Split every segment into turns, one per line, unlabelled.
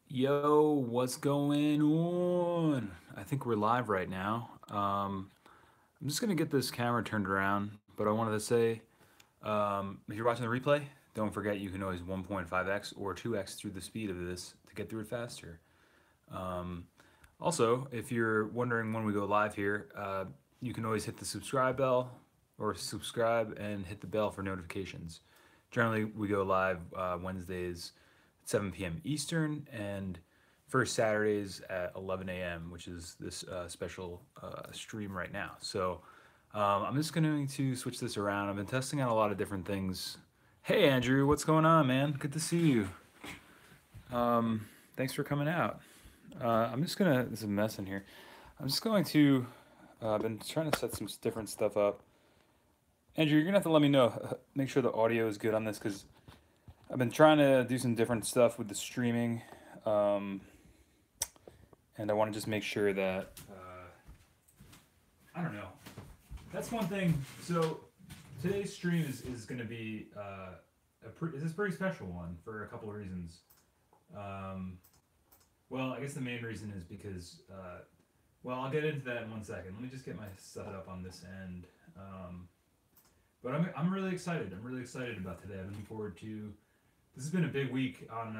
Yo, what's going on? I think we're live right now. I'm just gonna get this camera turned around, but I wanted to say, if you're watching the replay, don't forget you can always 1.5x or 2x through the speed of this to get through it faster. Um, Also, if you're wondering when we go live here, you can always hit the subscribe bell or subscribe and hit the bell for notifications. Generally, we go live Wednesdays at 7 p.m. Eastern and first Saturdays at 11 a.m., which is this special stream right now. So I'm just going to switch this around. I've been testing out a lot of different things. Hey, Andrew, what's going on, man? Good to see you. Thanks for coming out. I'm just gonna. There's a mess in here. I'm just going to. I've been trying to set some different stuff up. Andrew, you're gonna have to let me know. Make sure the audio is good on this because I've been trying to do some different stuff with the streaming, um, and I want to just make sure that. I don't know. That's one thing. So today's stream is going to be this is a pretty special one for a couple of reasons. Um, well, I guess the main reason is because well, I'll get into that in 1 second. Let me just get my setup on this end. But I'm really excited. I'm really excited about today. I'm looking forward to. This has been a big week on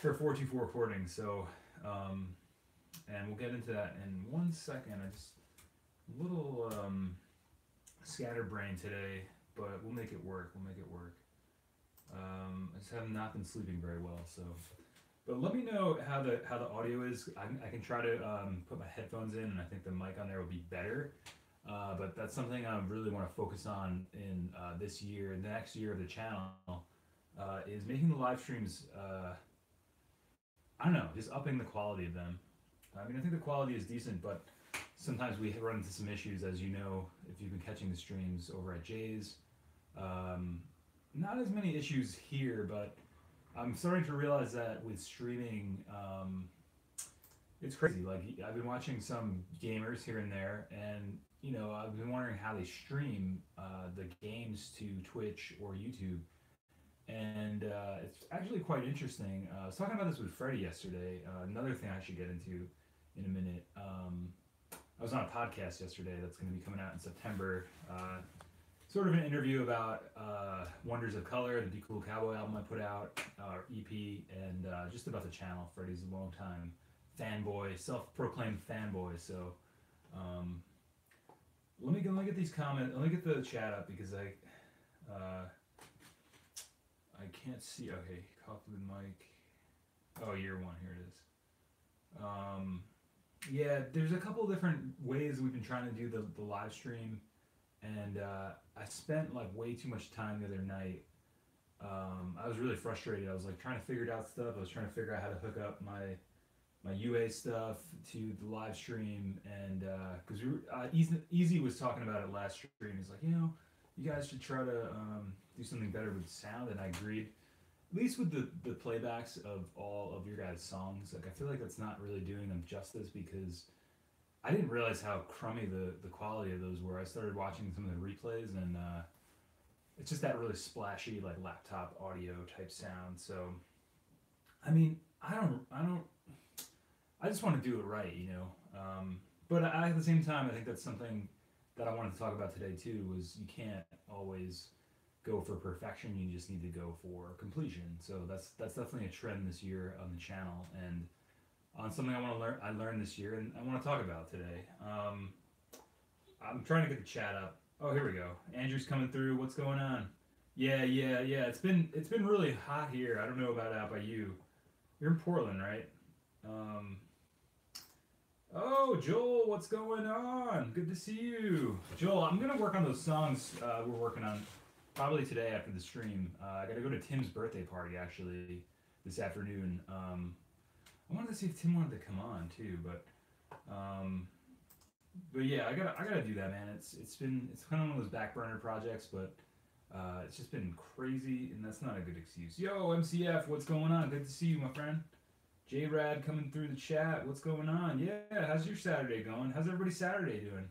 for 424 recording. So, and we'll get into that in 1 second. I just a little scatterbrain today, but we'll make it work. We'll make it work. I just have not been sleeping very well, so. But let me know how the audio is. I can try to put my headphones in, and I think the mic on there will be better. But that's something I really want to focus on in this year and the next year of the channel is making the live streams. I don't know, just upping the quality of them. I mean, I think the quality is decent, but sometimes we run into some issues, as you know, if you've been catching the streams over at Jay's. Not as many issues here, but I'm starting to realize that with streaming, it's crazy. Like I've been watching some gamers here and there, and I've been wondering how they stream the games to Twitch or YouTube, and it's actually quite interesting. I was talking about this with Freddie yesterday. Another thing I should get into in a minute. I was on a podcast yesterday that's going to be coming out in September. Sort of an interview about Wonders of Color, the Be Cool Cowboy album I put out, EP, and just about the channel. Freddie's a longtime fanboy, self-proclaimed fanboy. So let me get these comments. Let me get the chat up because I can't see. Okay, copy the mic. Oh, year one. Here it is. Yeah, there's a couple different ways we've been trying to do the live stream, and I spent like way too much time the other night. I was really frustrated. I was like trying to figure out stuff. I was trying to figure out how to hook up my UA stuff to the live stream, and because Easy was talking about it last stream. He's like, you guys should try to do something better with sound, and I agreed. At least with the playbacks of all of your guys' songs, like I feel like that's not really doing them justice because I didn't realize how crummy the quality of those were. I started watching some of the replays, and it's just that really splashy like laptop audio type sound. So, I mean, I just want to do it right, but at the same time, I think that's something that I wanted to talk about today too. Was you can't always go for perfection. You just need to go for completion. So that's definitely a trend this year on the channel, and on something I learned this year, and I want to talk about today. I'm trying to get the chat up. Oh, here we go. Andrew's coming through. What's going on? Yeah. It's been really hot here. I don't know about out by you. You're in Portland, right? Um, oh, Joel, what's going on? Good to see you, Joel. I'm gonna work on those songs we're working on probably today after the stream. I got to go to Tim's birthday party actually this afternoon. I wanted to see if Tim wanted to come on too, um, but yeah, I gotta do that, man. It's kind of one of those back burner projects, but it's just been crazy, and that's not a good excuse. Yo, MCF, what's going on? Good to see you, my friend. J Rad coming through the chat. What's going on? Yeah, how's your Saturday going? How's everybody Saturday doing?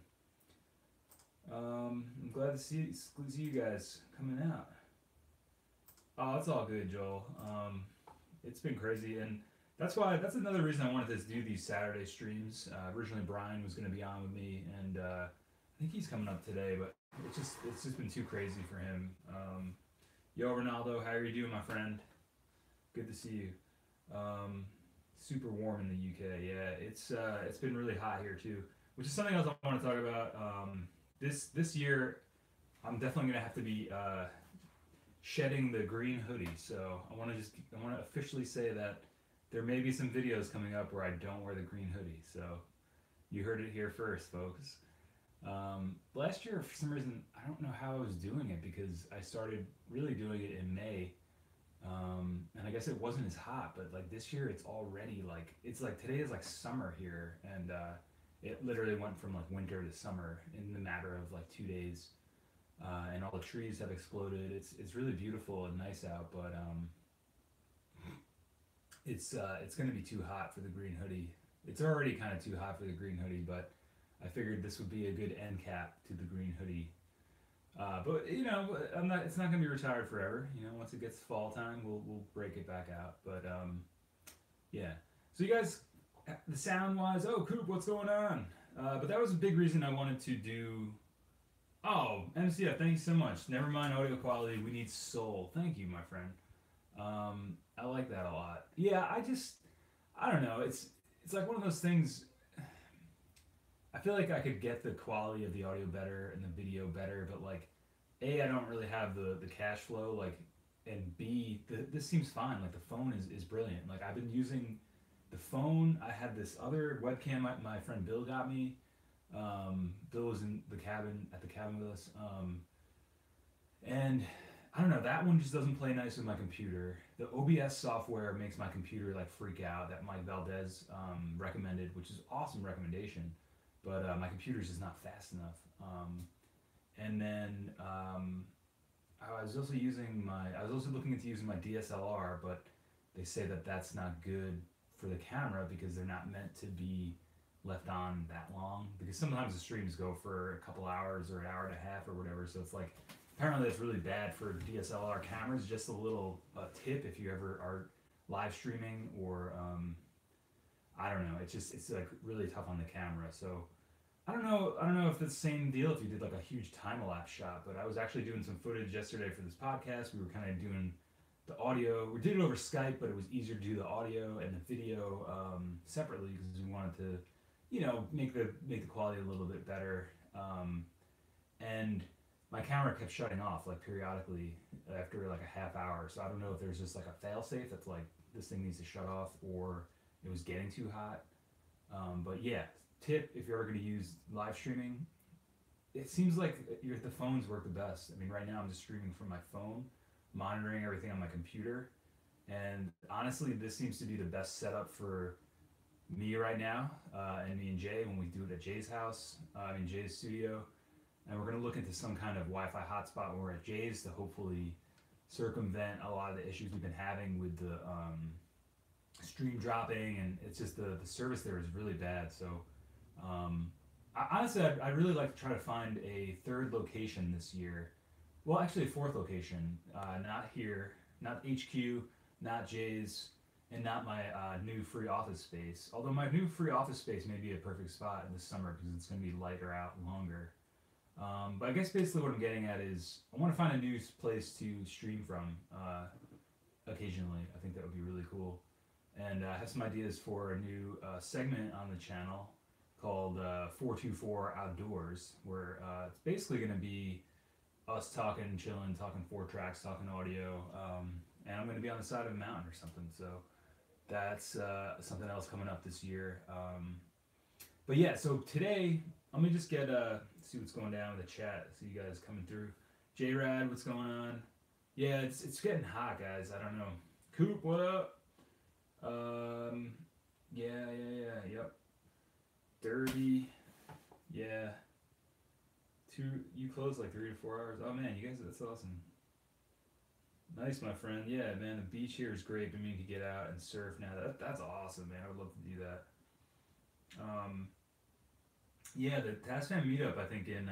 I'm glad to see you guys coming out. Oh, it's all good, Joel. it's been crazy, and that's another reason I wanted to do these Saturday streams. Originally, Brian was going to be on with me, and I think he's coming up today, but it's just been too crazy for him. Yo, Ronaldo, how are you doing, my friend? Good to see you. Super warm in the UK. Yeah, it's been really hot here too, which is something else I want to talk about. This year, I'm definitely gonna have to be shedding the green hoodie. So I want to officially say that there may be some videos coming up where I don't wear the green hoodie. So you heard it here first, folks. Last year, for some reason, I don't know how I was doing it because I started really doing it in May. And I guess it wasn't as hot, but like this year it's already like, it's like today is like summer here, and it literally went from like winter to summer in the matter of like 2 days. And all the trees have exploded. It's really beautiful and nice out, but it's going to be too hot for the green hoodie. It's already kind of too hot for the green hoodie, but I figured this would be a good end cap to the green hoodie. But you know, I'm not. It's not gonna be retired forever. You know, once it gets fall time, we'll break it back out. But yeah. So you guys, the sound wise, oh, Coop, what's going on? But that was a big reason I wanted to do. Oh, MCF, thank you so much. Never mind audio quality. We need soul. Thank you, my friend. I like that a lot. Yeah, I don't know. It's like one of those things. I feel like I could get the quality of the audio better and the video better, but like, A, I don't really have the cash flow, like, and B, this seems fine. Like the phone is brilliant. Like I've been using the phone. I had this other webcam my friend Bill got me. Bill was in the cabin with us. And I don't know, that one just doesn't play nice with my computer. The OBS software makes my computer like freak out, that Mike Valdez recommended, which is awesome recommendation. But my computer's just not fast enough. And then I was also looking into using my DSLR, but they say that that's not good for the camera because they're not meant to be left on that long. Because sometimes the streams go for a couple hours or an hour and a half or whatever. So it's like, apparently it's really bad for DSLR cameras. Just a little tip if you ever are live streaming or I don't know. It's like really tough on the camera. So I don't know if it's the same deal if you did like a huge time lapse shot. But I was actually doing some footage yesterday for this podcast. We were kind of doing the audio. We did it over Skype, but it was easier to do the audio and the video separately because we wanted to, you know, make the quality a little bit better. And my camera kept shutting off like periodically after like a half hour. So I don't know if there's just like a fail safe that's like this thing needs to shut off or it was getting too hot. But yeah, tip if you're ever going to use live streaming, it seems like the phones work the best. I mean, right now I'm just streaming from my phone, monitoring everything on my computer, and honestly, this seems to be the best setup for me right now, and me and Jay when we do it at Jay's house, Jay's studio, and we're going to look into some kind of Wi-Fi hotspot when we're at Jay's to hopefully circumvent a lot of the issues we've been having with the stream dropping, and it's just the service there is really bad. So honestly, I'd really like to try to find a third location this year. Well, actually a fourth location, not here, not HQ, not Jay's, and not my new free office space. Although my new free office space may be a perfect spot in the summer because it's going to be lighter out longer. But I guess basically what I'm getting at is I want to find a new place to stream from occasionally. I think that would be really cool. And I have some ideas for a new segment on the channel called 424 Outdoors, where it's basically going to be us talking, chilling, talking 4 tracks, talking audio, and I'm going to be on the side of a mountain or something. So that's something else coming up this year. But yeah, so today, let me just get see what's going down in the chat. See you guys coming through. J-Rad, what's going on? Yeah, it's getting hot, guys. I don't know. Coop, what up? Yep. Derby, yeah. You close like 3 to 4 hours. Oh man, you guys, that's awesome. Nice, my friend. Yeah, man, the beach here is great. I mean, you could get out and surf now. That's awesome, man. I would love to do that. Yeah, the Tasman meetup, I think in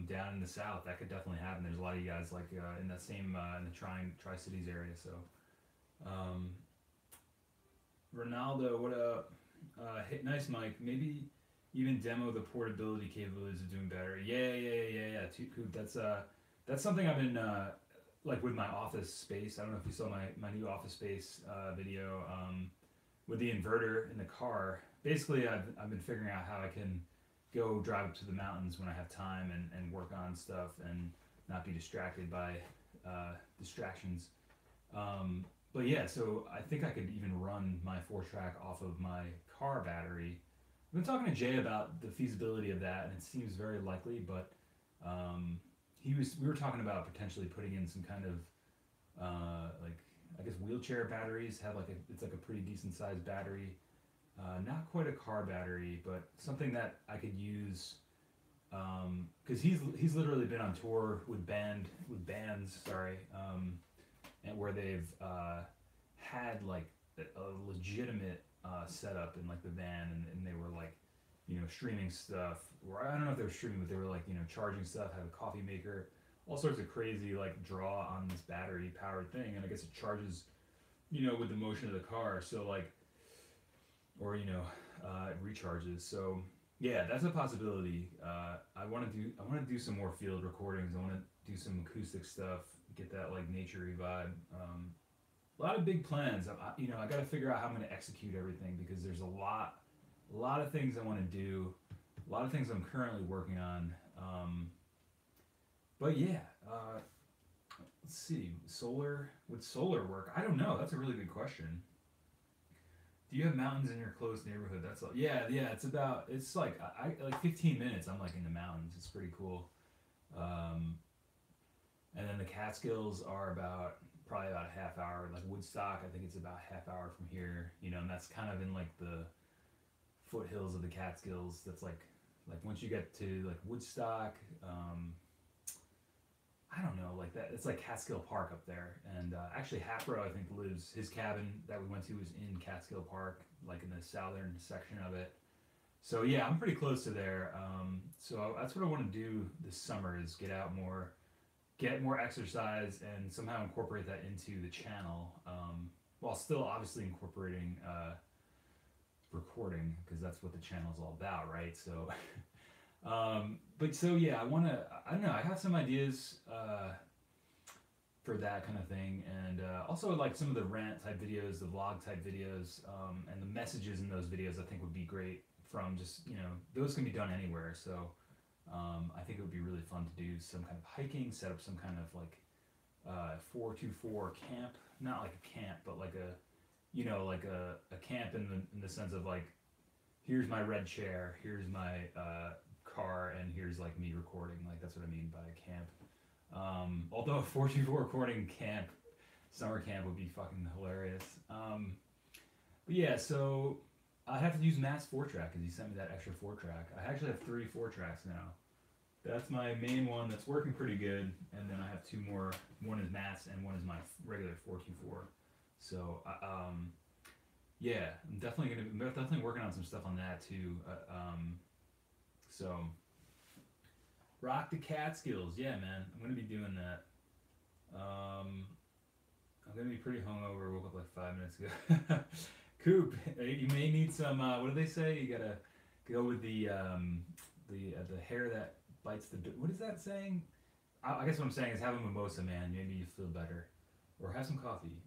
down in the south, that could definitely happen. There's a lot of you guys like in that same in the Tri-Cities area, so Um, Ronaldo, what up? Hit nice mic. Maybe even demo the portability capabilities of doing battery. Yeah. Coop. That's something I've been like with my office space. I don't know if you saw my new office space video with the inverter in the car. Basically, I've been figuring out how I can go drive up to the mountains when I have time and work on stuff and not be distracted by distractions. But yeah, so I think I could even run my 4-track off of my car battery. I've been talking to Jay about the feasibility of that, and it seems very likely. But we were talking about potentially putting in some kind of like I guess wheelchair batteries. It's like a pretty decent sized battery, not quite a car battery, but something that I could use. Because he's literally been on tour with bands, sorry, and where they've had like a legitimate setup in like the van, and they were like, streaming stuff. Or I don't know if they were streaming, but they were like, charging stuff, have a coffee maker, all sorts of crazy like draw on this battery powered thing, and I guess it charges, with the motion of the car. So like, or it recharges. So yeah, that's a possibility. I want to do some more field recordings. I want to do some acoustic stuff, get that like naturey vibe. A lot of big plans. I got to figure out how I'm going to execute everything, because there's a lot of things I want to do, a lot of things I'm currently working on. But yeah, let's see. Would solar work? I don't know. That's a really good question. Do you have mountains in your close neighborhood? That's all. Yeah. It's like I like 15 minutes. I'm like in the mountains. It's pretty cool. And then the Catskills are probably about a half hour. Like Woodstock, I think it's about a half hour from here. And that's kind of in like the foothills of the Catskills. That's like once you get to like Woodstock, I don't know, like that. It's like Catskill Park up there, and actually Hapro, I think, his cabin that we went to was in Catskill Park, like in the southern section of it. So yeah, I'm pretty close to there. So that's what I want to do this summer, is get out more, get more exercise, and somehow incorporate that into the channel, while still obviously incorporating recording, because that's what the channel's all about, right? So but so yeah, I don't know, I have some ideas for that kind of thing, and also like some of the rant type videos, the vlog type videos, and the messages in those videos I think would be great, from just, those can be done anywhere. So I think it would be really fun to do some kind of hiking, set up some kind of like 424 camp, not like a camp, but like like a camp in the sense of like, here's my red chair, here's my car, and here's like me recording. Like that's what I mean by a camp. Although a 424 recording camp, summer camp, would be fucking hilarious. But yeah, so I have to use Matt's 4-track because he sent me that extra 4-track. I actually have 3 4-tracks now. That's my main one that's working pretty good, and then I have 2 more. One is Matt's and one is my regular 424. So yeah, I'm definitely working on some stuff on that too. So rock the Catskills, yeah, man. I'm gonna be doing that. I'm gonna be pretty hungover. Woke up like 5 minutes ago. Coop, you may need some. What do they say? You gotta go with the hair that bites the. What is that saying? I guess what I'm saying is have a mimosa, man. Maybe you feel better, or have some coffee.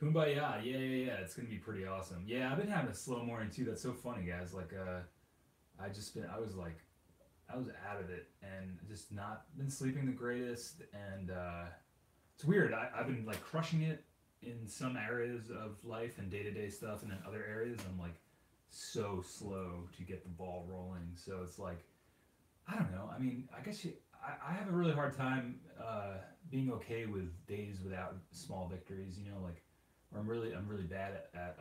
Kumbaya, yeah. It's gonna be pretty awesome. Yeah, I've been having a slow morning too. That's so funny, guys. Like, I was out of it, and just not been sleeping the greatest, and it's weird. I've been like crushing it in some areas of life and day-to-day stuff, and in other areas I'm like so slow to get the ball rolling. So it's like, I don't know. I mean, I guess I have a really hard time being okay with days without small victories. Like, or I'm really bad at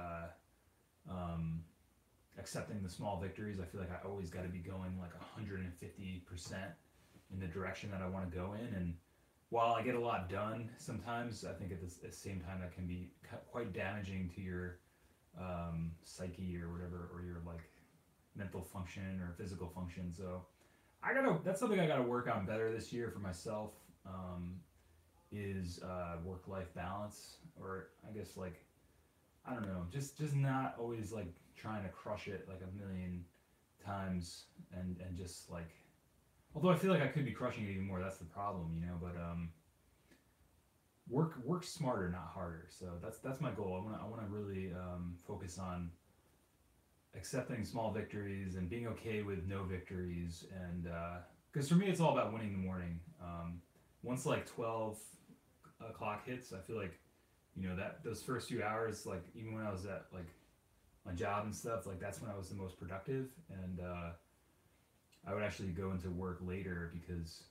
accepting the small victories. I feel like I always got to be going like 150% in the direction that I want to go in, and while I get a lot done, sometimes I think at the same time that can be quite damaging to your psyche or whatever, or your like mental function or physical function. So that's something I gotta work on better this year for myself. is work-life balance, or I guess like, I don't know, just not always like trying to crush it like a million times, and just like, although I feel like I could be crushing it even more. That's the problem, you know. But work smarter, not harder. So that's my goal. I want to really focus on accepting small victories and being okay with no victories, and because for me it's all about winning the morning. Once like 12 o'clock hits, I feel like, you know, that those first few hours, like even when I was at like my job and stuff, like that's when I was the most productive, and I would actually go into work later because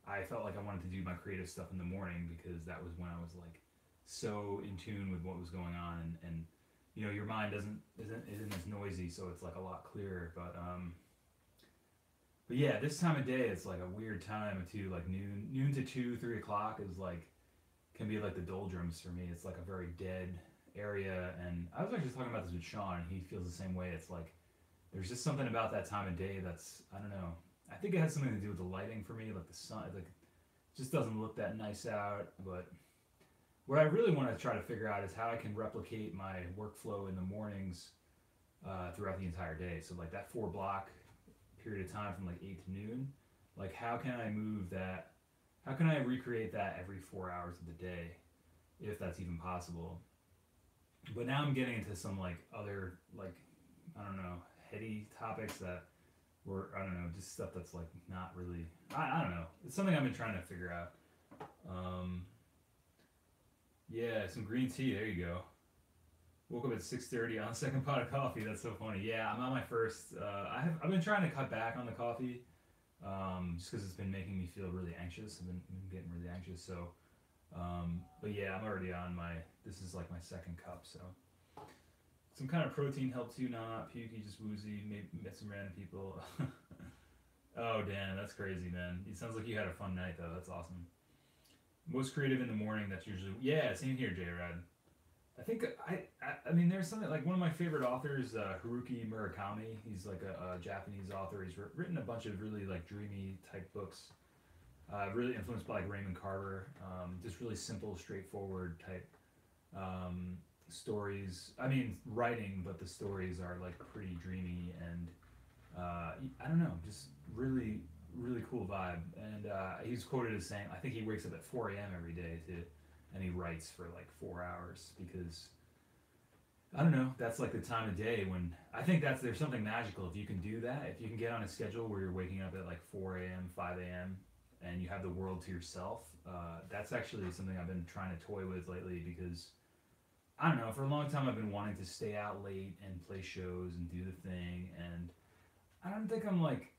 I felt like I wanted to do my creative stuff in the morning, because that was when I was like so in tune with what was going on, and you know, your mind isn't as noisy, so it's like a lot clearer. But yeah, this time of day it's like a weird time too. Like noon to 2, 3 o'clock is like, can be like the doldrums for me. It's like a very dead area, and I was actually talking about this with Sean, and he feels the same way. It's like there's just something about that time of day that's, I don't know. I think it has something to do with the lighting for me, like the sun. Like, it just doesn't look that nice out. But what I really want to try to figure out is how I can replicate my workflow in the mornings throughout the entire day. So like that 4 block period of time from like 8 to noon, like how can I move that? How can I recreate that every 4 hours of the day, if that's even possible? But now I'm getting into some like other, like, I don't know, heady topics that were, I don't know, just stuff that's like not really, I don't know. It's something I've been trying to figure out. Yeah, some green tea. There you go. Woke up at 6:30 on a second pot of coffee. That's so funny. Yeah, I'm on my first. I've been trying to cut back on the coffee, just because it's been making me feel really anxious. I've been getting really anxious. So, but yeah, I'm already on my. This is like my second cup. So, some kind of protein helps you not pukey, just woozy. Maybe met some random people. Oh damn, that's crazy, man. It sounds like you had a fun night though. That's awesome. Most creative in the morning. That's usually, yeah. Same here, J-Rad. I think I mean, there's something like one of my favorite authors, Haruki Murakami. He's like a Japanese author. He's written a bunch of really like dreamy type books. Really influenced by like Raymond Carver. Just really simple, straightforward type stories. I mean, writing, but the stories are like pretty dreamy, and I don't know, just really really cool vibe. And he's quoted as saying, I think he wakes up at 4 a.m. every day and he writes for like 4 hours, because I don't know, that's like the time of day when I think there's something magical if you can do that. If you can get on a schedule where you're waking up at like 4 a.m., 5 a.m., and you have the world to yourself, that's actually something I've been trying to toy with lately, because I don't know, for a long time I've been wanting to stay out late and play shows and do the thing, and I don't think I'm like,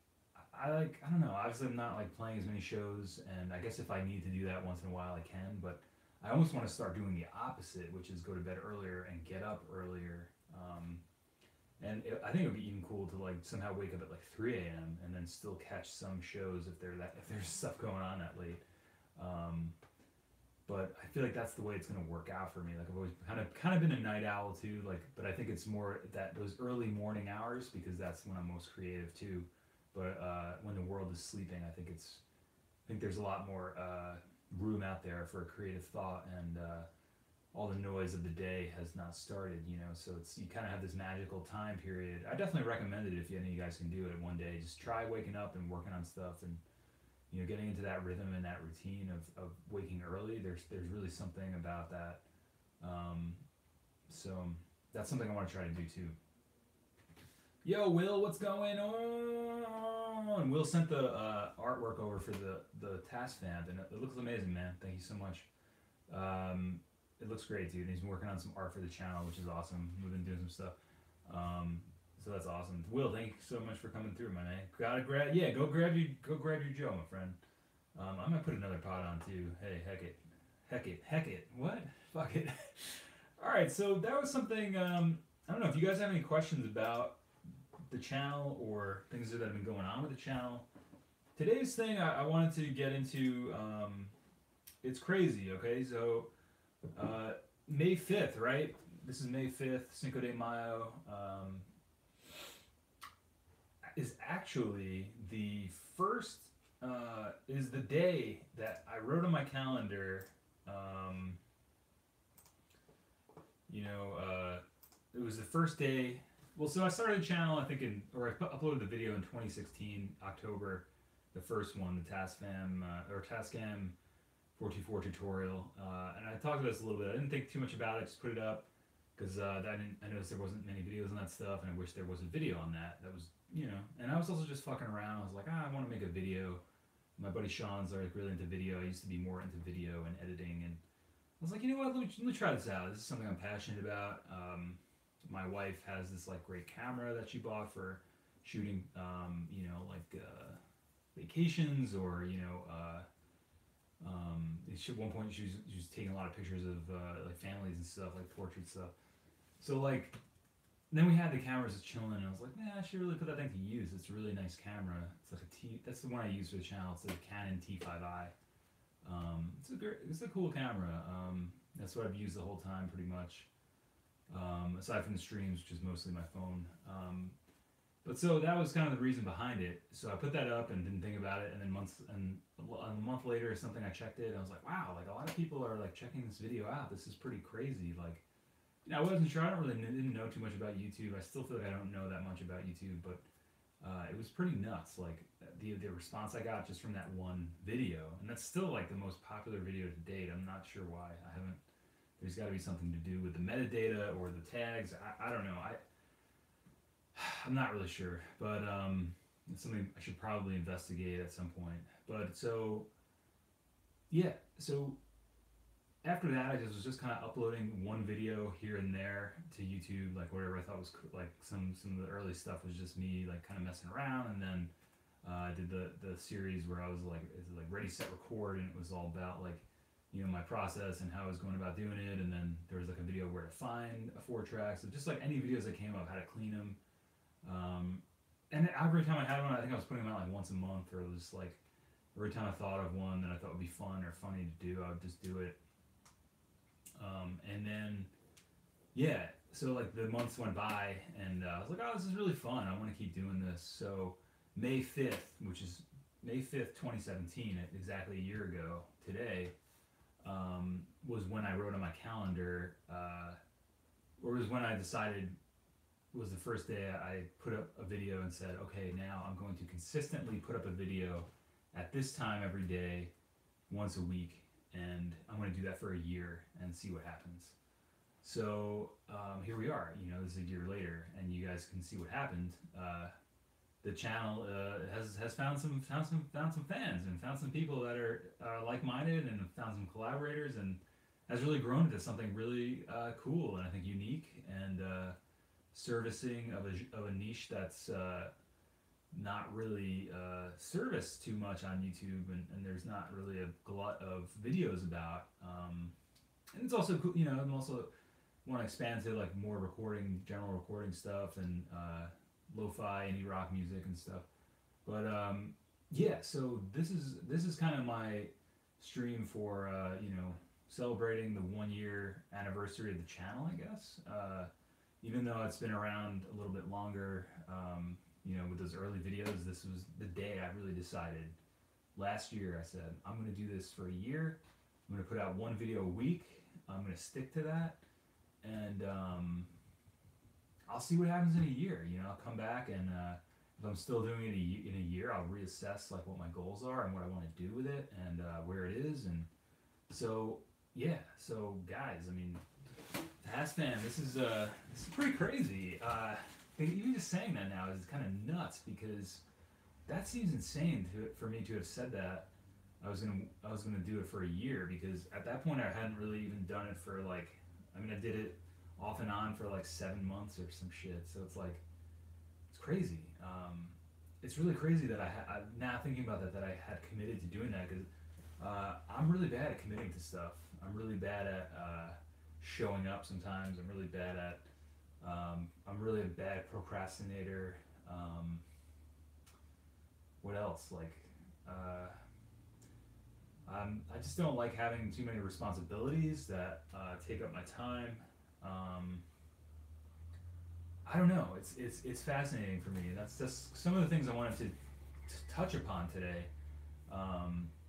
I don't know, obviously I'm not like playing as many shows, and I guess if I need to do that once in a while I can, but I almost want to start doing the opposite, which is go to bed earlier and get up earlier. I think it would be even cool to like somehow wake up at like 3 a.m. and then still catch some shows if there's stuff going on that late. But I feel like that's the way it's gonna work out for me. Like I've always kind of been a night owl too. Like, but I think it's more that those early morning hours, because that's when I'm most creative too. But when the world is sleeping, I think there's a lot more room out there for creative thought, and all the noise of the day has not started, you know. So you kind of have this magical time period. I definitely recommend it if any of you guys can do it one day. Just try waking up and working on stuff, and you know, getting into that rhythm and that routine of waking early. There's really something about that. So that's something I want to try to do too. Yo, Will, what's going on? Will sent the artwork over for the task fam, and it looks amazing, man. Thank you so much. It looks great, dude. And he's been working on some art for the channel, which is awesome. We've been doing some stuff. So that's awesome. Will, thank you so much for coming through, my man. Go grab your Joe, my friend. I might put another pot on too. Hey, heck it. What? Fuck it. All right, so that was something. I don't know if you guys have any questions about the channel or things that have been going on with the channel. Today's thing I wanted to get into, it's crazy, okay? So, May 5th, right? This is May 5th, Cinco de Mayo, is actually the first is the day that I wrote on my calendar. Um, it was the first day. Well, so I started the channel, I think, uploaded the video in 2016, October, the first one, the Tascam 424 tutorial. And I talked about this a little bit. I didn't think too much about it, just put it up because I noticed there wasn't many videos on that stuff, and I wish there was a video on that. That was, and I was also just fucking around. I was like, I want to make a video. My buddy Sean's like really into video. I used to be more into video and editing, and I was like, you know what, let me try this out. This is something I'm passionate about. My wife has this like great camera that she bought for shooting, vacations or at one point she was taking a lot of pictures of like families and stuff, like portrait stuff. So like, then we had the cameras just chilling, and I was like, man, I should really put that thing to use. It's a really nice camera. It's like that's the one I use for the channel. It's a Canon T5i. It's a cool camera. That's what I've used the whole time pretty much. Aside from the streams, which is mostly my phone. But so that was kind of the reason behind it. So I put that up and didn't think about it, and then a month later or something, I checked it. And I was like, wow, like a lot of people are like checking this video out. This is pretty crazy. Like, I wasn't sure. Didn't know too much about YouTube. I still feel like I don't know that much about YouTube, but it was pretty nuts. Like the response I got just from that one video, and that's still like the most popular video to date. I'm not sure why. There's got to be something to do with the metadata or the tags. I don't know. I'm not really sure, but it's something I should probably investigate at some point. But so, yeah. So after that, I was just kind of uploading one video here and there to YouTube, like whatever I thought was like some of the early stuff was just me like kind of messing around, and then I did the series where I was like, it's like ready, set, record, and it was all about like, my process and how I was going about doing it. And then there was like a video where to find a 4-track. So just like any videos that came up, how to clean them. And every time I had one, I think I was putting them out like once a month, or it was like every time I thought of one that I thought would be fun or funny to do, I would just do it. And then, yeah, so like the months went by, and I was like, oh, this is really fun. I want to keep doing this. So May 5th, which is May 5th, 2017, exactly a year ago today, was when I wrote on my calendar, or was when I decided, was the first day I put up a video and said, okay, now I'm going to consistently put up a video at this time every day, once a week, and I'm going to do that for a year and see what happens. So here we are, this is a year later, and you guys can see what happened. The channel has found some fans, and found some people that are like-minded, and found some collaborators, and has really grown into something really cool and I think unique, and servicing of a niche that's not really serviced too much on YouTube, and there's not really a glut of videos about. And it's also cool, I'm also want to expand to like more general recording stuff, and lo-fi, indie rock music and stuff. But yeah, so this is kind of my stream for celebrating the 1-year anniversary of the channel, I guess. Even though it's been around a little bit longer, with those early videos, this was the day I really decided. Last year I said, I'm going to do this for a year. I'm going to put out one video a week. I'm going to stick to that. And I'll see what happens in a year. I'll come back, and if I'm still doing it in a year, I'll reassess like what my goals are and what I want to do with it, and where it is. And so, yeah. So guys, I mean, Tascam, this is pretty crazy. Even just saying that now is kind of nuts, because that seems insane for me to have said that I was gonna do it for a year, because at that point I hadn't really even done it for like, I did it off and on for like 7 months or some shit. So it's like, it's crazy. It's really crazy that I now thinking about that I had committed to doing that, because I'm really bad at committing to stuff. I'm really bad at showing up sometimes. I'm really bad at I'm really a bad procrastinator. What else? Like I just don't like having too many responsibilities that take up my time. I don't know. It's fascinating for me. That's just some of the things I wanted to touch upon today.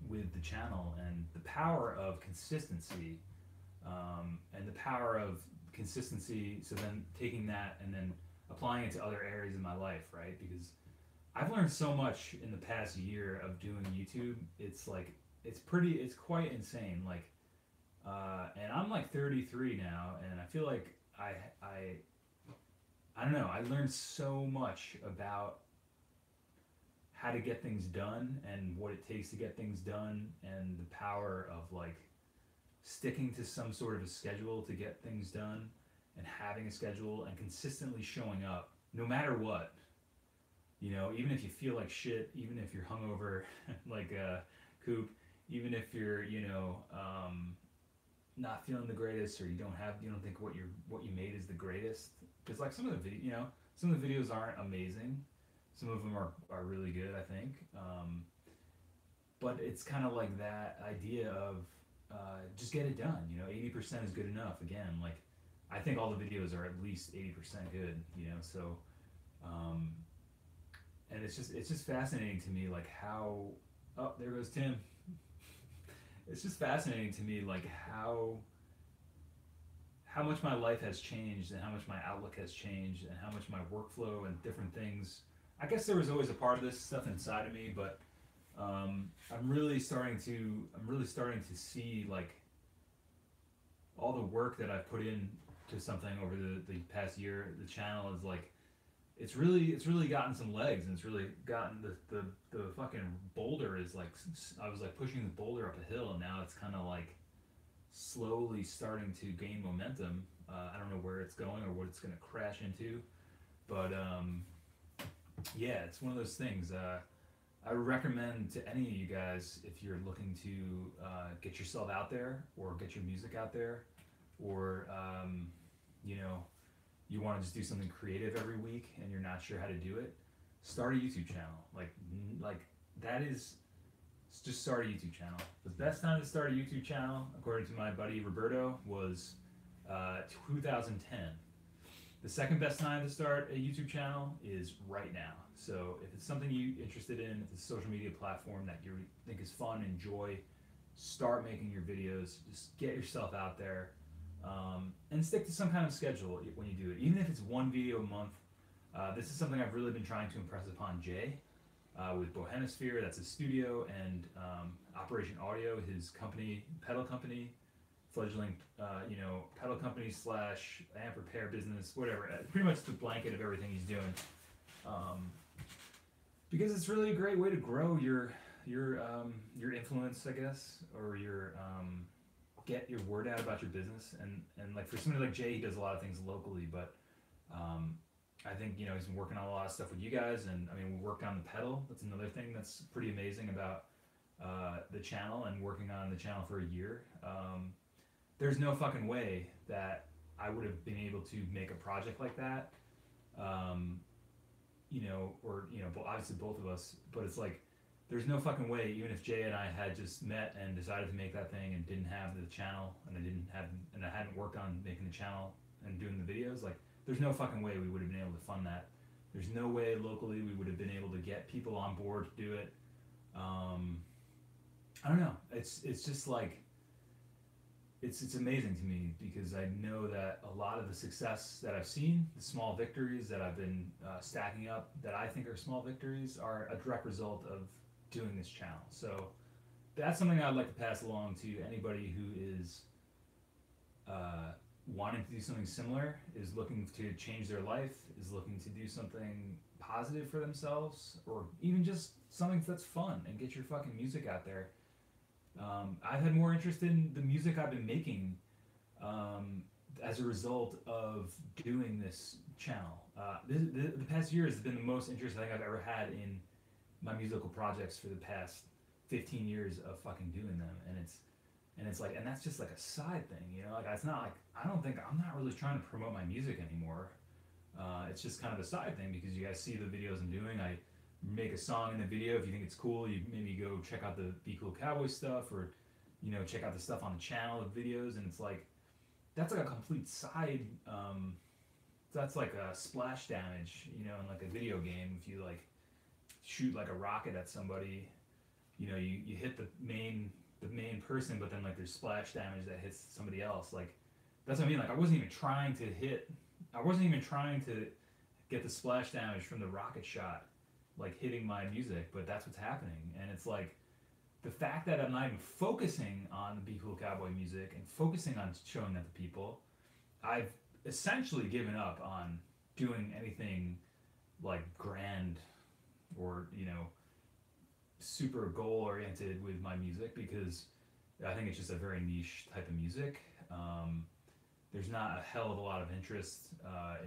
with the channel, and the power of consistency, and the power of consistency. So then taking that and then applying it to other areas in my life, right? Because I've learned so much in the past year of doing YouTube. It's like it's quite insane. Like, and I'm like 33 now, and I feel like I don't know. I learned so much about how to get things done and what it takes to get things done, and the power of like sticking to some sort of a schedule to get things done, and having a schedule and consistently showing up no matter what. You know, even if you feel like shit, even if you're hungover like a Coop, even if you're, not feeling the greatest, or you don't think what you made is the greatest. Because like some of the videos aren't amazing. Some of them are really good, I think. But it's kind of like that idea of just get it done. 80% is good enough. Again, like I think all the videos are at least 80% good. So. And it's just fascinating to me, like how, oh, there goes Tim. It's just fascinating to me, like how much my life has changed, and how much my outlook has changed, and how much my workflow and different things. I guess there was always a part of this stuff inside of me, but I'm really starting to see like all the work that I've put in to something over the past year. The channel is like, it's really gotten some legs, and it's really gotten the fucking boulder is like, I was like pushing the boulder up a hill, and now it's kind of like slowly starting to gain momentum. I don't know where it's going or what it's going to crash into, but yeah, it's one of those things. I would recommend to any of you guys, if you're looking to get yourself out there, or get your music out there, or you want to just do something creative every week and you're not sure how to do it, start a YouTube channel. Like that is, just start a YouTube channel. The best time to start a YouTube channel, according to my buddy Roberto, was 2010. The second best time to start a YouTube channel is right now. So if it's something you're interested in, if it's a social media platform that you think is fun, enjoy, start making your videos. Just get yourself out there. And stick to some kind of schedule when you do it, even if it's one video a month. This is something I've really been trying to impress upon Jay with Bohemisphere. That's his studio, and Operation Audio, his company, pedal company, fledgling, pedal company / amp repair business, whatever. Pretty much the blanket of everything he's doing, because it's really a great way to grow your influence, I guess, or your get your word out about your business. And like for somebody like Jay, he does a lot of things locally, but I think he's been working on a lot of stuff with you guys, and I mean we worked on the pedal. That's another thing that's pretty amazing about the channel, and working on the channel for a year. There's no fucking way that I would have been able to make a project like that, or obviously both of us, but it's like, there's no fucking way, even if Jay and I had just met and decided to make that thing and didn't have the channel, and I hadn't worked on making the channel and doing the videos, like there's no fucking way we would have been able to fund that. There's no way locally we would have been able to get people on board to do it. I don't know. It's just like, it's amazing to me, because I know that a lot of the success that I've seen, the small victories that I've been stacking up, that I think are small victories, are a direct result of doing this channel. So that's something I'd like to pass along to anybody who is wanting to do something similar, is looking to change their life, is looking to do something positive for themselves, or even just something that's fun, and get your fucking music out there. I've had more interest in the music I've been making as a result of doing this channel. The past year has been the most interest I think I've ever had in my musical projects for the past 15 years of fucking doing them. And it's like, and that's just like a side thing, like it's not like, I'm not really trying to promote my music anymore. It's just kind of a side thing, because you guys see the videos I'm doing. I make a song in the video. If you think it's cool, you maybe go check out the Be Cool Cowboy stuff, or check out the stuff on the channel of videos. And it's like, that's like a complete side, that's like a splash damage, in like a video game. If you like shoot like a rocket at somebody, you hit the main person, but then like there's splash damage that hits somebody else. Like that's what I mean. Like I wasn't even trying to get the splash damage from the rocket shot, like hitting my music, but that's what's happening. And it's like the fact that I'm not even focusing on the Be Cool Cowboy music and focusing on showing that to people, I've essentially given up on doing anything like grand or super goal oriented with my music, because I think it's just a very niche type of music. There's not a hell of a lot of interest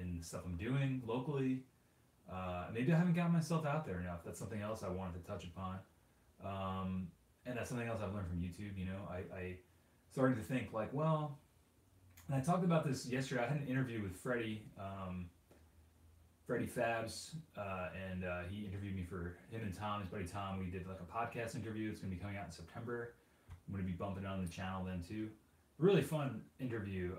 in the stuff I'm doing locally. Maybe I haven't gotten myself out there enough. That's something else I wanted to touch upon. And that's something else I've learned from YouTube. I started to think like, well, and I talked about this yesterday. I had an interview with Freddie Fabs, and he interviewed me for him and Tom, his buddy Tom. We did like a podcast interview. It's going to be coming out in September. I'm going to be bumping it on the channel then too. Really fun interview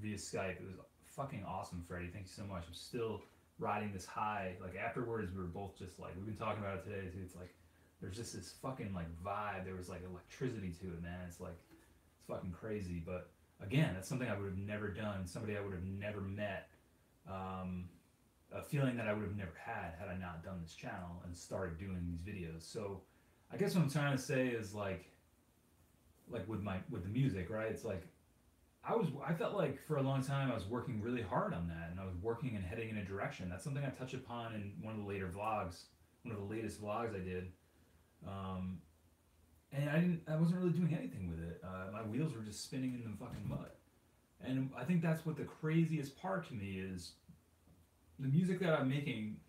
via Skype. It was fucking awesome, Freddie. Thank you so much. I'm still riding this high. Like afterwards, we were both just like, we've been talking about it today too. It's like there's just this fucking like vibe. There was like electricity to it, man. It's like it's fucking crazy. But again, that's something I would have never done. Somebody I would have never met. A feeling that I would have never had I not done this channel and started doing these videos. So I guess what I'm trying to say is like with the music, right? It's like I felt like for a long time I was working really hard on that, and I was working and heading in a direction. That's something I touch upon in one of the latest vlogs I did. And I wasn't really doing anything with it. My wheels were just spinning in the fucking mud. And I think that's what the craziest part to me is. The music that I'm making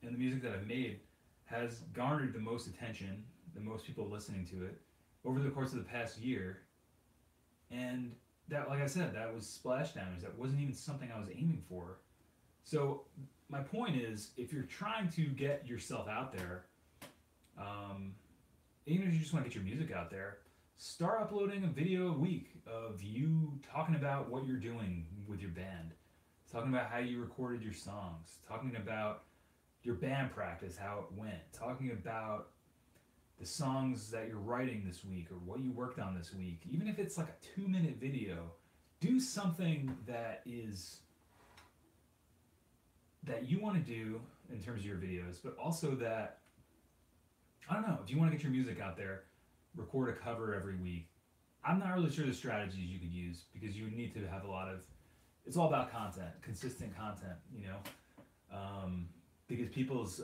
and the music that I've made has garnered the most attention, the most people listening to it over the course of the past year. And that, like I said, that was splash damage. That wasn't even something I was aiming for. So my point is, if you're trying to get yourself out there, even if you just want to get your music out there, start uploading a video a week of you talking about what you're doing with your band. Talking about how you recorded your songs, talking about your band practice, how it went, talking about the songs that you're writing this week or what you worked on this week. Even if it's like a 2-minute video, do something that you want to do in terms of your videos, but also that, I don't know, if you want to get your music out there, record a cover every week. I'm not really sure the strategies you could use, because you would need to have a lot of, it's all about content, consistent content, because people's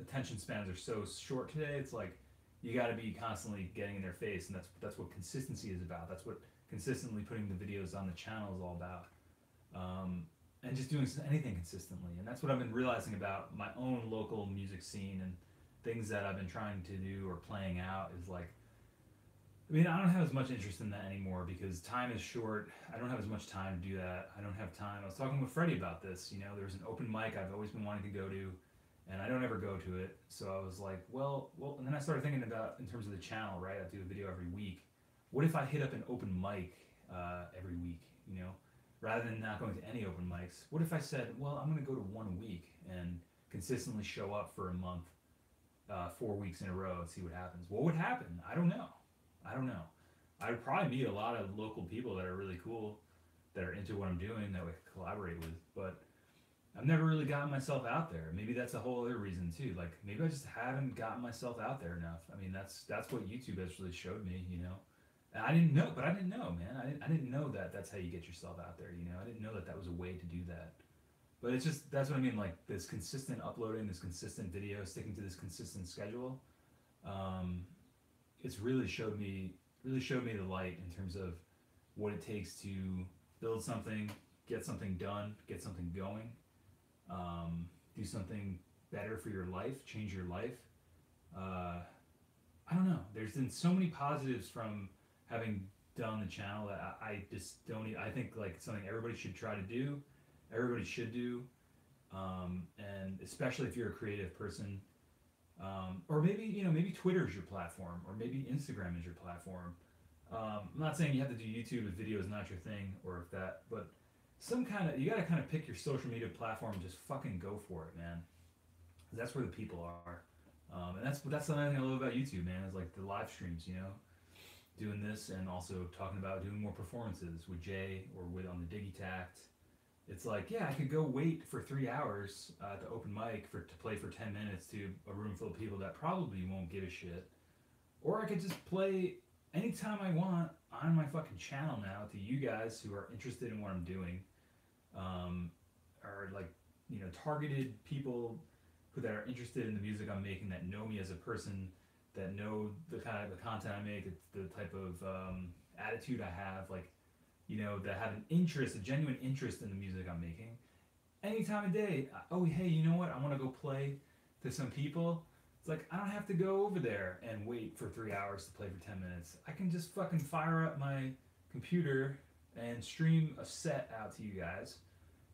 attention spans are so short today. It's like you got to be constantly getting in their face, and that's what consistency is about. That's what consistently putting the videos on the channel is all about, and just doing anything consistently. And that's what I've been realizing about my own local music scene and things that I've been trying to do or playing out is like, I mean, I don't have as much interest in that anymore because time is short. I don't have as much time to do that. I don't have time. I was talking with Freddie about this. There was an open mic I've always been wanting to go to, and I don't ever go to it. So I was like, well, and then I started thinking about, in terms of the channel, right? I do a video every week. What if I hit up an open mic every week, rather than not going to any open mics? What if I said, well, I'm going to go to one a week and consistently show up for a month, 4 weeks in a row, and see what happens? What would happen? I don't know. I would probably meet a lot of local people that are really cool, that are into what I'm doing, that we collaborate with, but I've never really gotten myself out there. Maybe that's a whole other reason too. Like maybe I just haven't gotten myself out there enough. I mean, that's what YouTube has really showed me, And I didn't know, man. I didn't know that that's how you get yourself out there, I didn't know that that was a way to do that. But it's just, that's what I mean, like this consistent uploading, this consistent video, sticking to this consistent schedule. It's really showed me the light in terms of what it takes to build something, get something done, get something going, do something better for your life, change your life. I don't know. There's been so many positives from having done the channel that I just don't. I think like it's something everybody should try to do. Everybody should do, and especially if you're a creative person. Or maybe, maybe Twitter is your platform, or maybe Instagram is your platform. I'm not saying you have to do YouTube if video is not your thing, or if that, but you gotta kind of pick your social media platform and just fucking go for it, man. That's where the people are. And that's something I love about YouTube, man, is like the live streams, you know, doing this and also talking about doing more performances with Jay or with on the Digitakt. It's like, yeah, I could go wait for 3 hours to open mic to play for 10 minutes to a room full of people that probably won't give a shit. Or I could just play anytime I want on my fucking channel now to you guys who are interested in what I'm doing. Or like, you know, targeted people that are interested in the music I'm making, that know me as a person, that know the kind of the content I make, the type of attitude I have, like, you know, that have an interest, a genuine interest in the music I'm making. Any time of day, oh, hey, you know what? I want to go play to some people. It's like, I don't have to go over there and wait for 3 hours to play for 10 minutes. I can just fucking fire up my computer and stream a set out to you guys.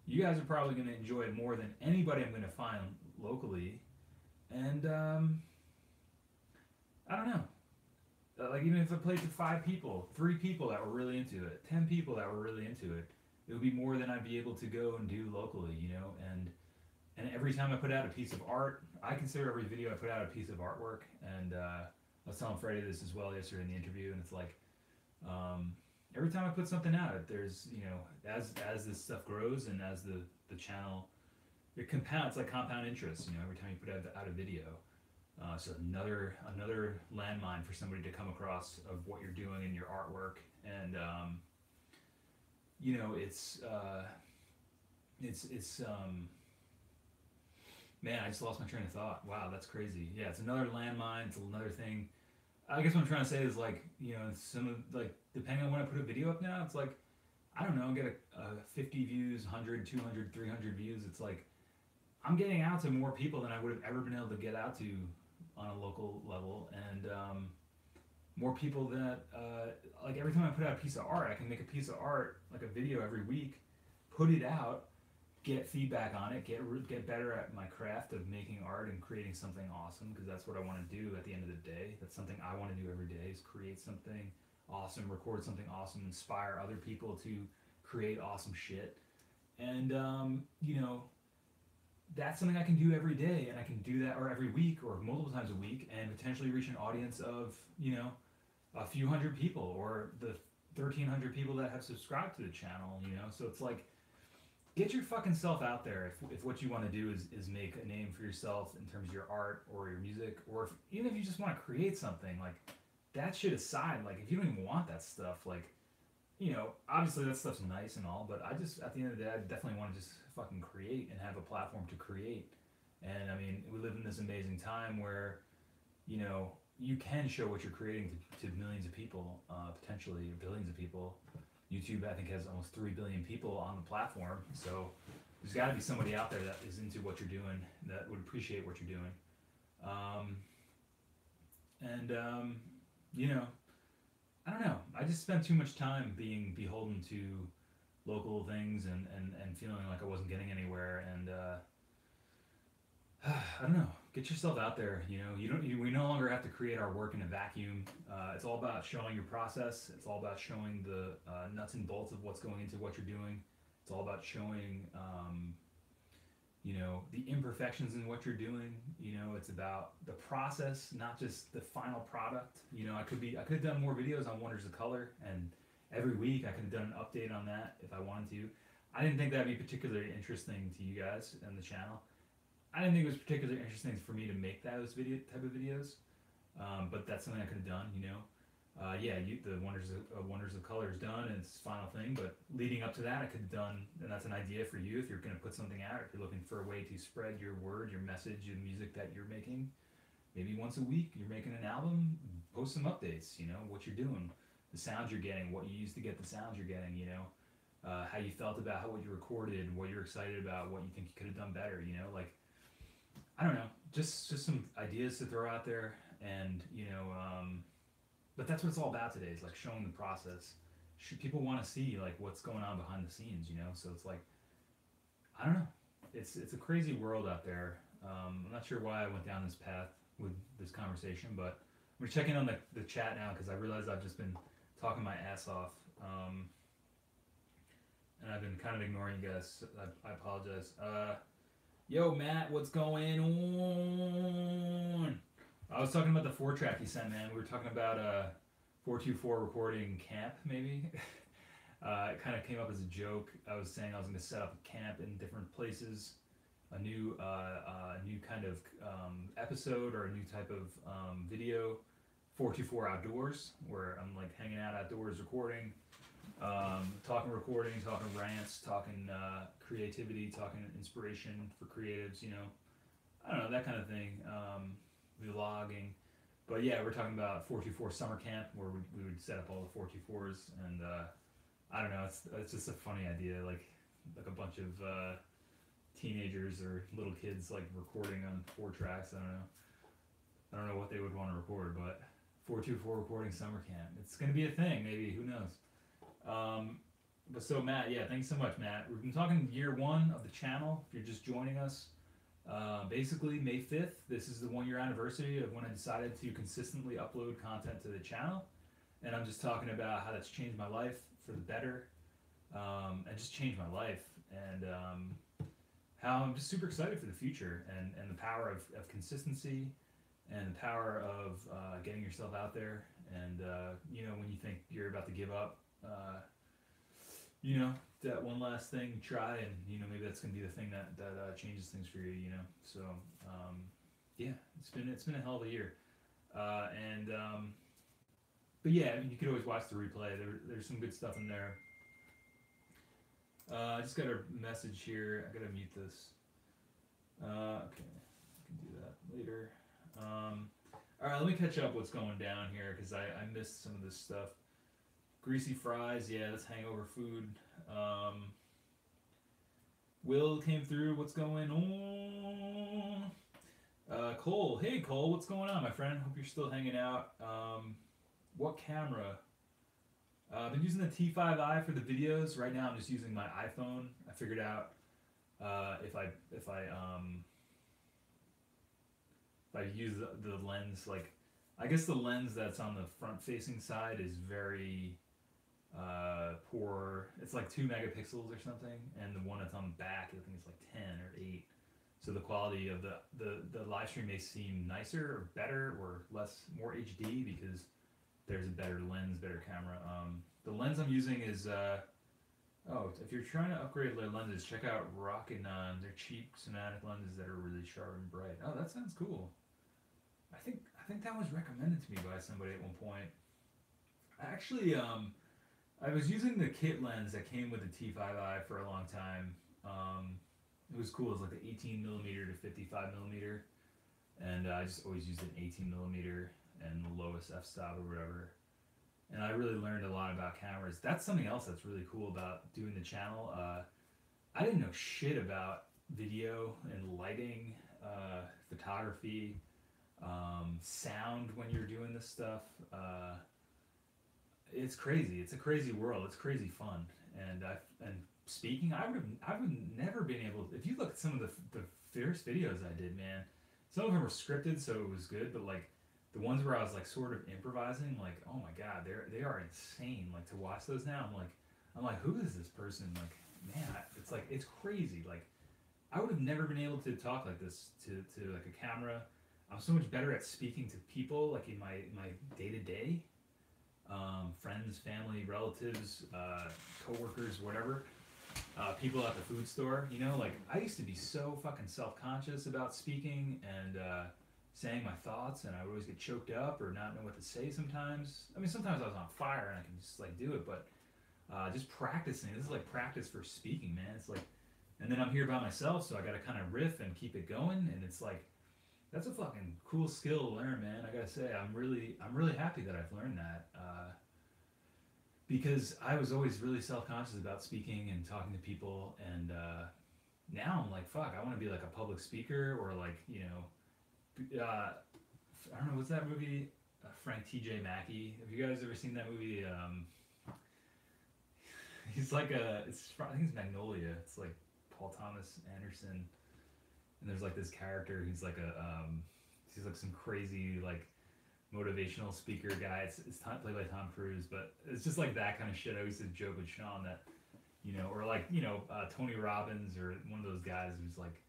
You guys are probably going to enjoy it more than anybody I'm going to find locally. And, I don't know. Like, even if I played to 5 people, 3 people that were really into it, 10 people that were really into it, it would be more than I'd be able to go and do locally, you know? And every time I put out a piece of art, I consider every video I put out a piece of artwork. And I was telling Freddie this as well yesterday in the interview, and it's like, every time I put something out, there's, you know, as this stuff grows and as the channel, it compounds, it's like compound interest, you know, every time you put out a video. So another landmine for somebody to come across of what you're doing in your artwork. And, you know, it's man, I just lost my train of thought. Wow, that's crazy. Yeah, it's another landmine, it's another thing. I guess what I'm trying to say is, like, you know, some of, like, depending on when I put a video up now, it's like, I don't know, get a 50 views, 100, 200, 300 views. It's like, I'm getting out to more people than I would have ever been able to get out to on a local level. And more people that, like, every time I put out a piece of art, I can make a piece of art, like a video every week, put it out, get feedback on it, get better at my craft of making art and creating something awesome, because that's what I want to do at the end of the day. That's something I want to do every day, is create something awesome, record something awesome, inspire other people to create awesome shit. And, you know, that's something I can do every day, and I can do that, or every week, or multiple times a week, and potentially reach an audience of, you know, a few hundred people, or the 1,300 people that have subscribed to the channel, you know? So it's like, get your fucking self out there. If what you want to do is make a name for yourself in terms of your art or your music, or even if you just want to create something, like, that shit aside, like, if you don't even want that stuff, like, you know, obviously that stuff's nice and all, but I just, at the end of the day, I definitely want to just fucking create and have a platform to create. And I mean, we live in this amazing time where, you know, you can show what you're creating to millions of people, potentially billions of people. YouTube, I think, has almost 3 billion people on the platform, so there's got to be somebody out there that is into what you're doing, that would appreciate what you're doing. You know, I don't know. I just spent too much time being beholden to local things and feeling like I wasn't getting anywhere. And I don't know. Get yourself out there. You know, we no longer have to create our work in a vacuum. It's all about showing your process. It's all about showing the nuts and bolts of what's going into what you're doing. It's all about showing, you know, the imperfections in what you're doing. You know, it's about the process, not just the final product. You know, I could have done more videos on Wonders of Color, and every week I could have done an update on that if I wanted to. I didn't think that'd be particularly interesting to you guys and the channel. I didn't think it was particularly interesting for me to make those type of videos, but that's something I could have done. You know, yeah, the Wonders of Color is done, and it's final thing. But leading up to that, I could have done, and that's an idea for you if you're going to put something out. If you're looking for a way to spread your word, your message, your music that you're making, maybe once a week you're making an album. Post some updates. You know, what you're doing, the sounds you're getting, what you used to get the sounds you're getting. You know, how you felt about what you recorded, what you're excited about, what you think you could have done better. You know, like, I don't know, just some ideas to throw out there, and, you know, but that's what it's all about today, is like showing the process. People want to see, like, what's going on behind the scenes, you know. So it's like, I don't know, it's a crazy world out there. I'm not sure why I went down this path with this conversation, but I'm gonna check in on the chat now, because I realized I've just been talking my ass off, and I've been kind of ignoring you guys. I apologize. Yo, Matt, what's going on? I was talking about the 4 track you sent, man. We were talking about 424 recording camp, maybe. It kind of came up as a joke. I was saying I was going to set up a camp in different places, a new kind of episode or a new type of video. 424 outdoors, where I'm like hanging out outdoors recording, talking recording, talking rants, talking creativity, talking inspiration for creatives, I don't know, that kind of thing, vlogging. But yeah, we're talking about 424 summer camp where we would set up all the 424s, and I don't know, it's just a funny idea, like a bunch of teenagers or little kids like recording on 4 tracks. I don't know what they would want to record, but 424 recording summer camp. It's gonna be a thing, maybe. Who knows? But so Matt, yeah, thanks so much, Matt. We've been talking year 1 of the channel. If you're just joining us, basically May 5th. This is the 1 year anniversary of when I decided to consistently upload content to the channel, and I'm just talking about how that's changed my life for the better, and just changed my life, and how I'm just super excited for the future, and the power of consistency, and the power of getting yourself out there, and when you think you're about to give up, that one last thing, try, and maybe that's gonna be the thing that changes things for you. So yeah, it's been a hell of a year, and but yeah, I mean, you could always watch the replay. There's some good stuff in there. I just got a message here. I gotta mute this. Okay, I can do that later. All right, let me catch up what's going down here, because I missed some of this stuff. Greasy fries, yeah, that's hangover food. Will came through, what's going on? Cole, hey Cole, what's going on, my friend? Hope you're still hanging out. What camera? I've been using the T5i for the videos. Right now I'm just using my iPhone. I figured out if I use the lens, like, I guess the lens that's on the front facing side is very poor. It's like 2 megapixels or something, and the one that's on the back, I think it's like 10 or 8. So the quality of the live stream may seem nicer or better or more HD because there's a better lens, better camera. The lens I'm using is if you're trying to upgrade their lenses, check out Rockinon. They're cheap cinematic lenses that are really sharp and bright. Oh, that sounds cool. I think that was recommended to me by somebody at one point. Actually, I was using the kit lens that came with the T5i for a long time. It was cool. It was like the 18 millimeter to 55 millimeter, and I just always used an 18 millimeter and the lowest f-stop or whatever. And I really learned a lot about cameras. That's something else that's really cool about doing the channel. I didn't know shit about video and lighting, photography, sound when you're doing this stuff. It's crazy. It's a crazy world. It's crazy fun. And speaking, I would never been able. If you look at some of the first videos I did, man, some of them were scripted, so it was good. But like the ones where I was like sort of improvising, like, oh my god, they are insane. Like to watch those now, I'm like, who is this person? Like, man, it's crazy. Like, I would have never been able to talk like this to like a camera. I'm so much better at speaking to people, like in my day to day, friends, family, relatives, coworkers, whatever. People at the food store, like I used to be so fucking self-conscious about speaking and saying my thoughts, and I would always get choked up or not know what to say sometimes. I mean, sometimes I was on fire and I can just like do it, but just practicing. This is like practice for speaking, man. It's like, and then I'm here by myself, so I gotta kind of riff and keep it going, and it's like, that's a fucking cool skill to learn, man. I gotta say, I'm really happy that I've learned that. Because I was always really self-conscious about speaking and talking to people, and now I'm like, fuck, I want to be like a public speaker, or like, I don't know, what's that movie, Frank T.J. Mackey? Have you guys ever seen that movie? He's like I think it's Magnolia. It's like Paul Thomas Anderson, and there's like this character. He's like he's like some crazy like motivational speaker guy. It's played by Tom Cruise, but it's just like that kind of shit. I used to joke with Sean that, or like, Tony Robbins or one of those guys who's like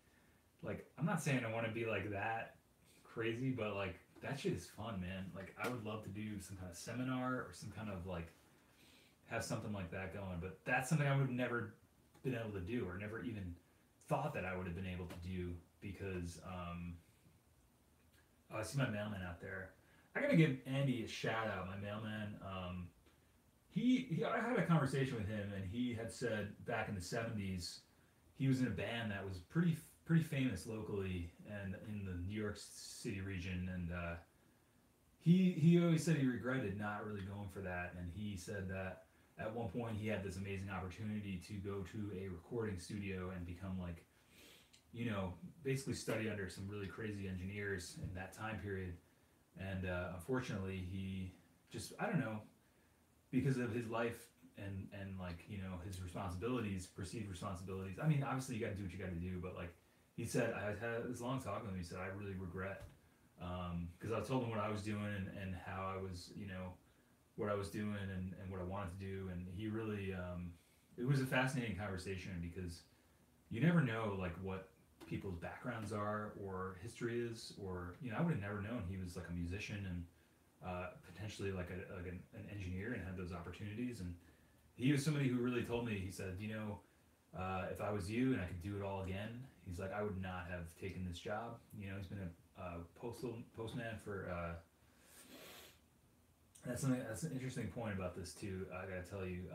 like, I'm not saying I want to be like that crazy, but like that shit is fun, man. Like I would love to do some kind of seminar or some kind of like have something like that going. But that's something I would have never been able to do, or never even thought that I would have been able to do because oh, I see my mailman out there. I gotta give Andy a shout out, my mailman. I had a conversation with him, and he had said back in the '70s he was in a band that was pretty famous locally and in the New York City region, and he always said he regretted not really going for that, and he said that at one point he had this amazing opportunity to go to a recording studio and become like, you know, basically study under some really crazy engineers in that time period, and unfortunately he just, I don't know, because of his life and like, you know, his responsibilities, perceived responsibilities. I mean, obviously you got to do what you got to do, but like he said, I had this long talk with him. He said, I really regret, because I told him what I was doing and how I was, you know, what I was doing and what I wanted to do, and he really, it was a fascinating conversation because you never know like what people's backgrounds are or history is, or, you know, I would have never known he was like a musician and potentially like an engineer and had those opportunities. And he was somebody who really told me, he said, you know, if I was you and I could do it all again, he's like, I would not have taken this job. You know, he's been a postman for, that's an interesting point about this too. I gotta tell you,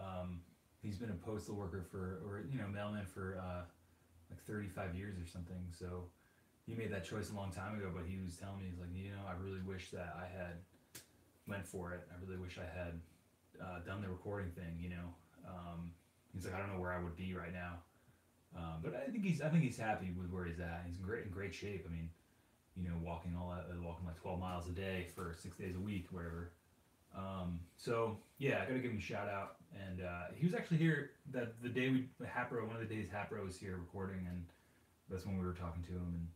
he's been a postal worker or, you know, mailman for like 35 years or something. So he made that choice a long time ago, but he was telling me, he's like, you know, I really wish that I had went for it. I really wish I had done the recording thing, you know. He's like, I don't know where I would be right now, but I think he's happy with where he's at. He's in great shape. I mean, you know, walking like 12 miles a day for 6 days a week, whatever. So yeah, I gotta give him a shout out. And he was actually here the day one of the days Hapro was here recording, and that's when we were talking to him. And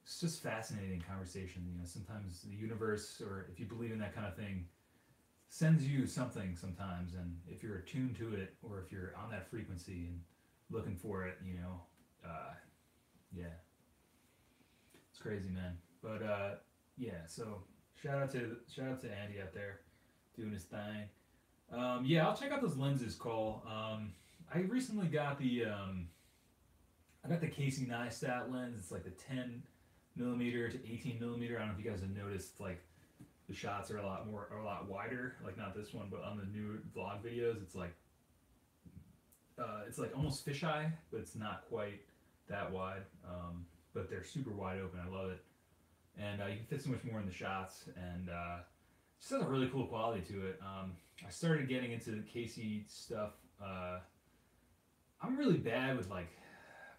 it's just fascinating conversation. You know, sometimes the universe, or if you believe in that kind of thing, sends you something sometimes, and if you're attuned to it, or if you're on that frequency and looking for it, you know, yeah, it's crazy, man. But yeah, so shout out to Andy out there doing his thing. Yeah, I'll check out those lenses, Cole. I recently got I got the Casey Neistat lens. It's like the 10 millimeter to 18 millimeter. I don't know if you guys have noticed, like the shots are a lot wider. Like not this one, but on the new vlog videos, it's like almost fisheye, but it's not quite that wide. But they're super wide open. I love it, and you can fit so much more in the shots, and just has a really cool quality to it. I started getting into the Casey stuff. I'm really bad with like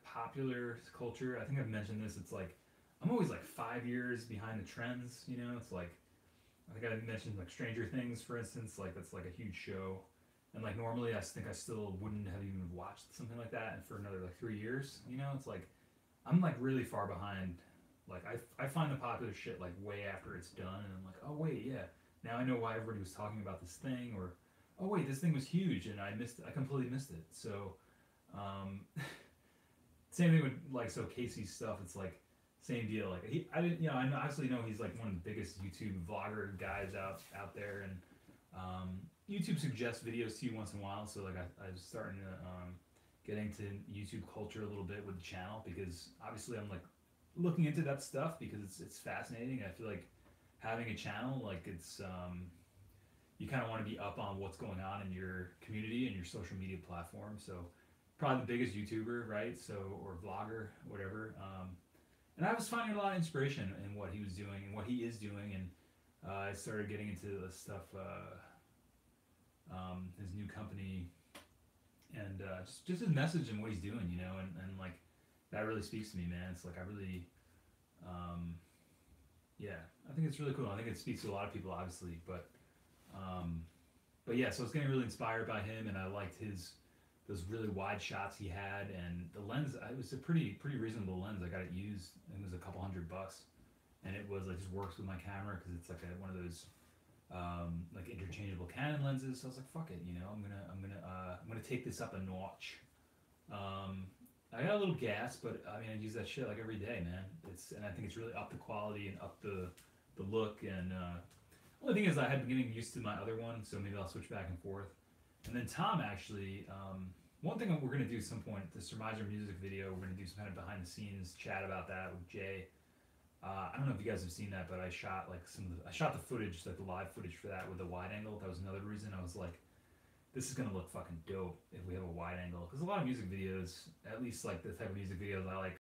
popular culture. I think I've mentioned this. It's like I'm always like 5 years behind the trends. You know, it's like I think I mentioned like Stranger Things, for instance. Like that's like a huge show, and like normally I think I still wouldn't have even watched something like that for another like 3 years. You know, it's like I'm like really far behind. Like I find the popular shit like way after it's done, and I'm like, oh wait, yeah, now I know why everybody was talking about this thing, or oh wait, this thing was huge and I completely missed it. So same thing with like, so Casey's stuff, it's like same deal. Like I didn't, you know, I obviously know he's like one of the biggest YouTube vlogger guys out there, and YouTube suggests videos to you once in a while. So like I was starting to get into YouTube culture a little bit with the channel, because obviously I'm like looking into that stuff because it's fascinating. I feel like having a channel, like it's you kind of want to be up on what's going on in your community and your social media platform. So probably the biggest YouTuber, right? So, or vlogger, whatever. And I was finding a lot of inspiration in what he was doing and what he is doing, and I started getting into the stuff, his new company, and just his message and what he's doing, you know, and like that really speaks to me, man. It's like I really, yeah, I think it's really cool. I think it speaks to a lot of people, obviously, but yeah. So I was getting really inspired by him, and I liked those really wide shots he had, and the lens. It was a pretty reasonable lens. I got it used, and it was a couple $100, and it was like just works with my camera because it's like one of those like interchangeable Canon lenses. So I was like, fuck it, you know, I'm gonna take this up a notch. I got a little gas, but I mean, I use that shit like every day, man. And I think it's really up the quality and up the look. And only thing is, I had been getting used to my other one, so maybe I'll switch back and forth. And then Tom actually, one thing that we're gonna do at some point, the Surmiser music video, we're gonna do some kind of behind the scenes chat about that with Jay. I don't know if you guys have seen that, but I shot like I shot the footage, like the live footage for that with a wide angle. That was another reason I was like, this is gonna look fucking dope if we have a wide angle. Because a lot of music videos, at least like the type of music videos I like,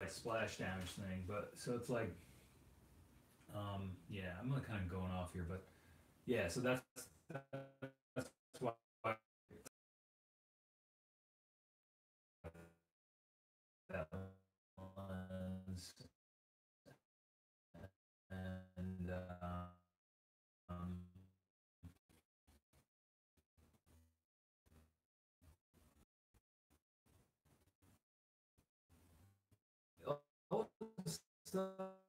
splash damage thing. But so it's like, yeah, I'm like kind of going off here, but yeah, so that's why that was, and um, all this stuff